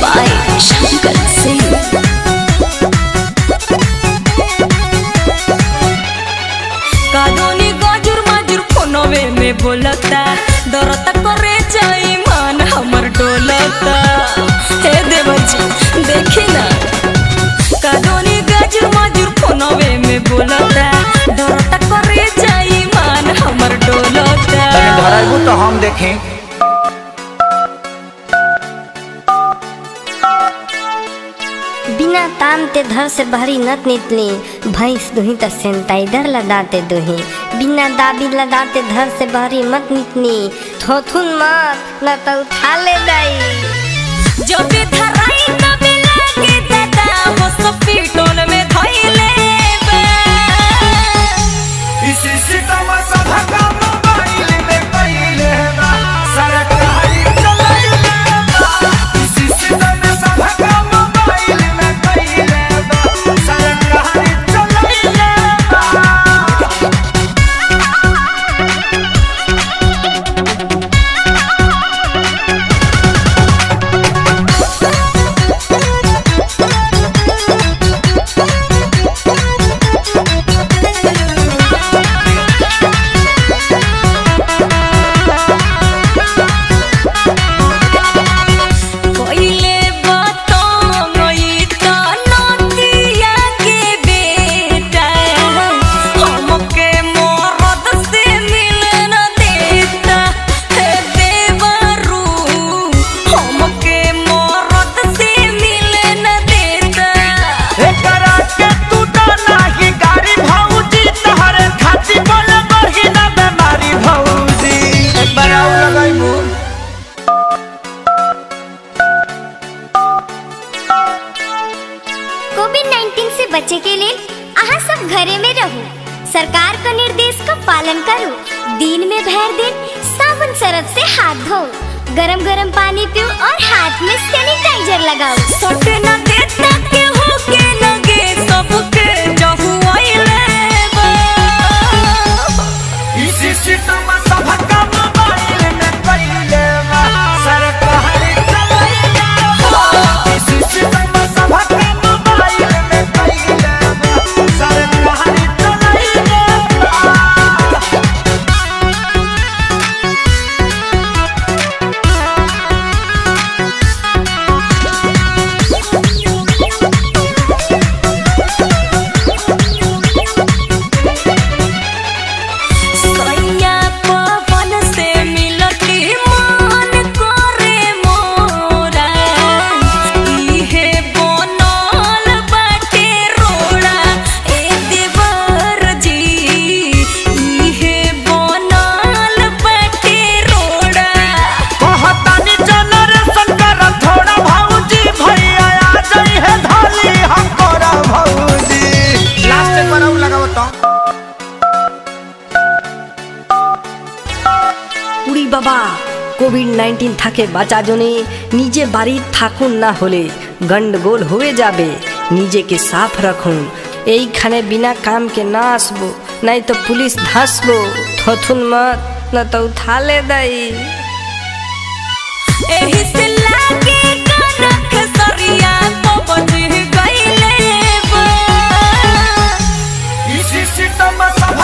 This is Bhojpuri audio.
by Shankar Singh। कादोनी गाजुर माजुर फोनवे में बोलता डरता करे जाई मन हमर डोलता। हे देवर जी देखी ना कादोनी गाजुर माजुर फोनवे में बोलता डरता करे जाई मन हमर डोलता। धराइबू तो हम देखें। बिना ताम ते धर से भरी नत नितली भैंस दुही त सेंटाइडर लदाते दुही बिना दाबी लदाते धर से भरी मत नितनी थोथुन मत न तो उठा ले दाई जब भी धराई तब लागे दादा हो सब पीटोल में धइले बा। इसी सितम सब काम मोबाइल में कइले बा सरकारी चलाइले बा। इसी सितम सब काम मोबाइल में कइले बा सरकारी चलाइले बा। कोइले बताई त नदिया के बेटा हमके मरद से मिले न देता। हे देवरू हमके मरद से मिले न देता। एकरा के तू तो नाही गाड़ी भौजी तोहरे खाती बोल बही ना बेमारी भौजी। एक बार आउ लगाइबू। कोविड-19 से बचे के लिए आहा सब घरे में रहू सरकार का निर्देश का पालन करो दिन में भर दिन साबुन सरफ से हाथ धो गरम गरम पानी पियो और हाथ में सैनिटाइजर लगाओ। सटे न देता के होके लगे सबके जहु आइले बा। इसी सितम सब काम मोबाइल में कइले बा सरकारी चलाइले बा। इसी सितम सब काम मोबाइल में कइले बा सरकारी चलाइले बा। सैया पवन से मिलती मन करे मोरा इहे बनल बाटे रोड़ा। ए देवर जी इहे बनल बाटे रोड़ा। कहतानी जनरेशन कर थोड़ा भौजी भैया आ जाई है धाली हमरा भौजी। लास्ट एक बार आउ लगाओ तो। উড়ি বাবা কোভিড-19 থাকে বাঁচা জনে নিজে বাড়ির থাকুন না হলে গন্ডগোল হয়ে যাবে নিজেকে সাফ রাখুন এইখানে বিনা কামকে না আসবো নাই তো পুলিশ ধাসবো থথুন মত না তো উঠালে দেয়। एही से लागे कनक सरिया तो बज गइले बा। इसी सितम सब